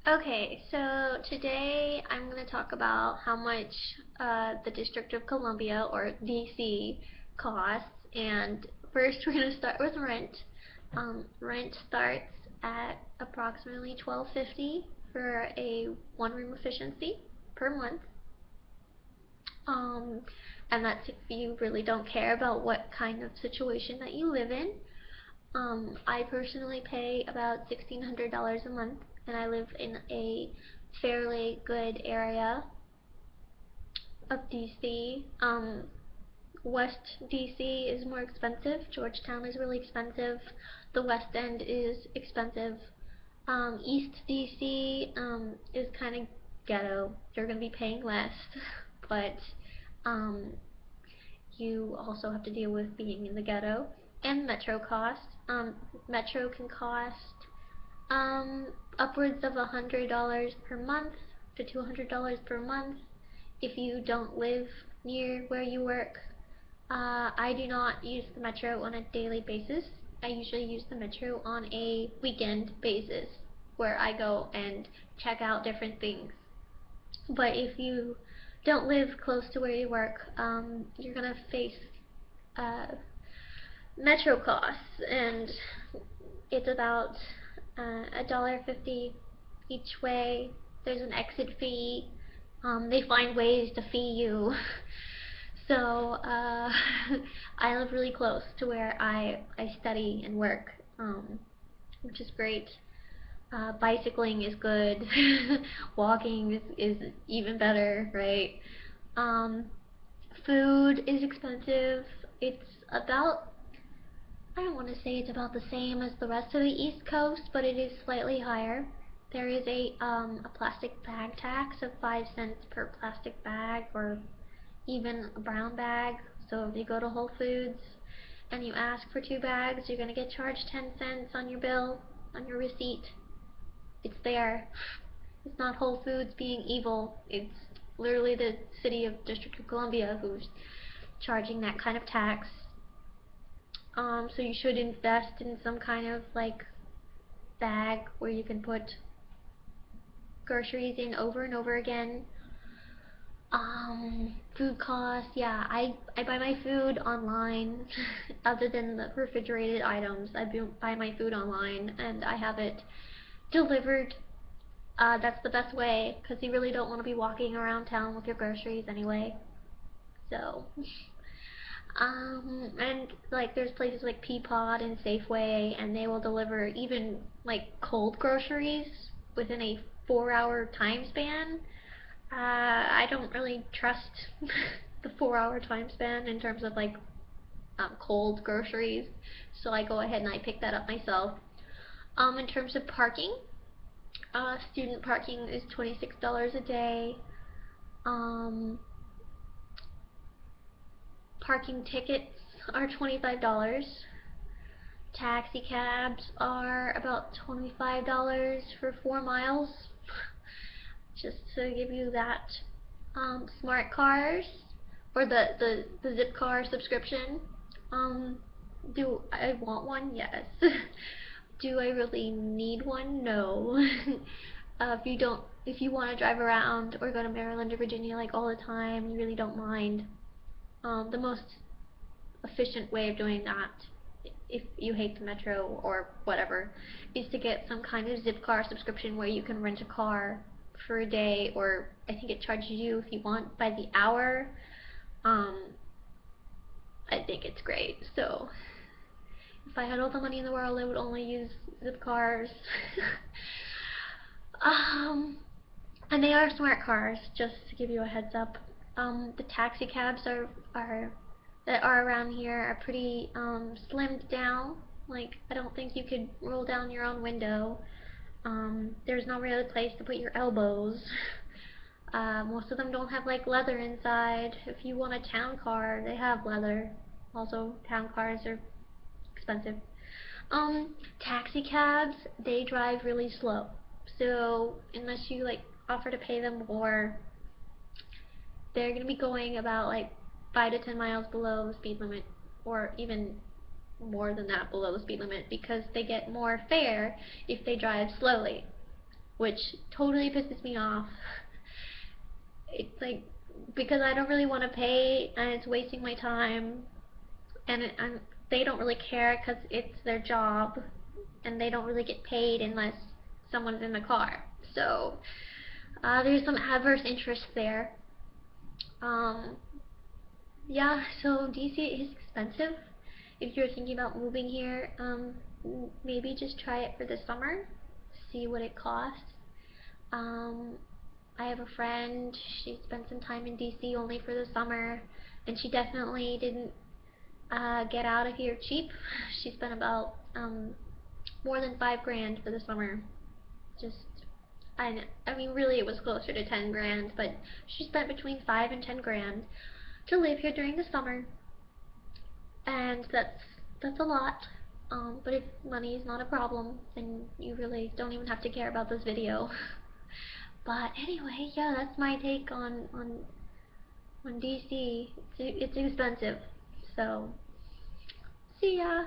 Okay, so today I'm going to talk about how much the District of Columbia, or DC, costs. And first, we're going to start with rent. Rent starts at approximately $12.50 for a one-room efficiency per month. Um, and that's if you really don't care about what kind of situation that you live in. I personally pay about $1,600 a month, and I live in a fairly good area of DC. West DC is more expensive. Georgetown is really expensive. The West End is expensive. East DC is kind of ghetto. You're gonna be paying less, but um, you also have to deal with being in the ghetto. And metro costs. Metro can cost um, upwards of $100 per month to $200 per month if you don't live near where you work. I do not use the metro on a daily basis. I usually use the metro on a weekend basis where I go and check out different things. But if you don't live close to where you work, you're gonna face uh, metro costs, and it's about $1.50 each way. There's an exit fee. They find ways to fee you. So I live really close to where I study and work, which is great. Bicycling is good. Walking is even better, right? Um, Food is expensive. It's about, I don't want to say it's about the same as the rest of the East Coast, but it is slightly higher. There is a plastic bag tax of 5 cents per plastic bag, or even a brown bag. So if you go to Whole Foods and you ask for 2 bags, you're gonna get charged 10 cents on your bill, on your receipt. It's there. It's not Whole Foods being evil. It's literally the city of District of Columbia who's charging that kind of tax. So you should invest in some kind of like bag where you can put groceries in over and over again. Food costs, yeah, I buy my food online. Other than the refrigerated items, I buy my food online and I have it delivered. That's the best way because you really don't want to be walking around town with your groceries anyway. So, and like there's places like Peapod and Safeway, and they will deliver even like cold groceries within a 4 hour time span. I don't really trust the 4 hour time span in terms of like cold groceries, so I go ahead and I pick that up myself. In terms of parking, student parking is $26 a day. Um, Parking tickets are $25. Taxi cabs are about $25 for 4 miles. Just to give you that. Smart cars, or the Zipcar subscription. Um, do I want one? Yes. Do I really need one? No. If you want to drive around or go to Maryland or Virginia like all the time, you really don't mind. The most efficient way of doing that, if you hate the metro or whatever, is to get some kind of Zipcar subscription where you can rent a car for a day, or I think it charges you if you want by the hour. Um, I think it's great. So if I had all the money in the world, I would only use Zipcars. um, and they are smart cars, just to give you a heads up. The taxi cabs are that are around here are pretty slimmed down. Like, I don't think you could roll down your own window. There's no really place to put your elbows. Most of them don't have like leather inside. If you want a town car, they have leather. Also, town cars are expensive. Taxi cabs, they drive really slow. So unless you like offer to pay them more, they're gonna be going about like 5 to 10 miles below the speed limit, or even more than that below the speed limit, because they get more fare if they drive slowly. which totally pisses me off. It's like, because I don't really want to pay and it's wasting my time, and they don't really care because it's their job and they don't really get paid unless someone's in the car. So there's some adverse interest there. Um, yeah, so DC is expensive. If you're thinking about moving here, maybe just try it for the summer, see what it costs. Um, I have a friend, she spent some time in DC only for the summer, and she definitely didn't get out of here cheap. She spent about more than 5 grand for the summer. Just, I mean, really, it was closer to 10 grand, but she spent between 5 and 10 grand to live here during the summer, and that's a lot. But if money is not a problem, then you really don't even have to care about this video. But anyway, yeah, that's my take on DC. It's expensive, so see ya.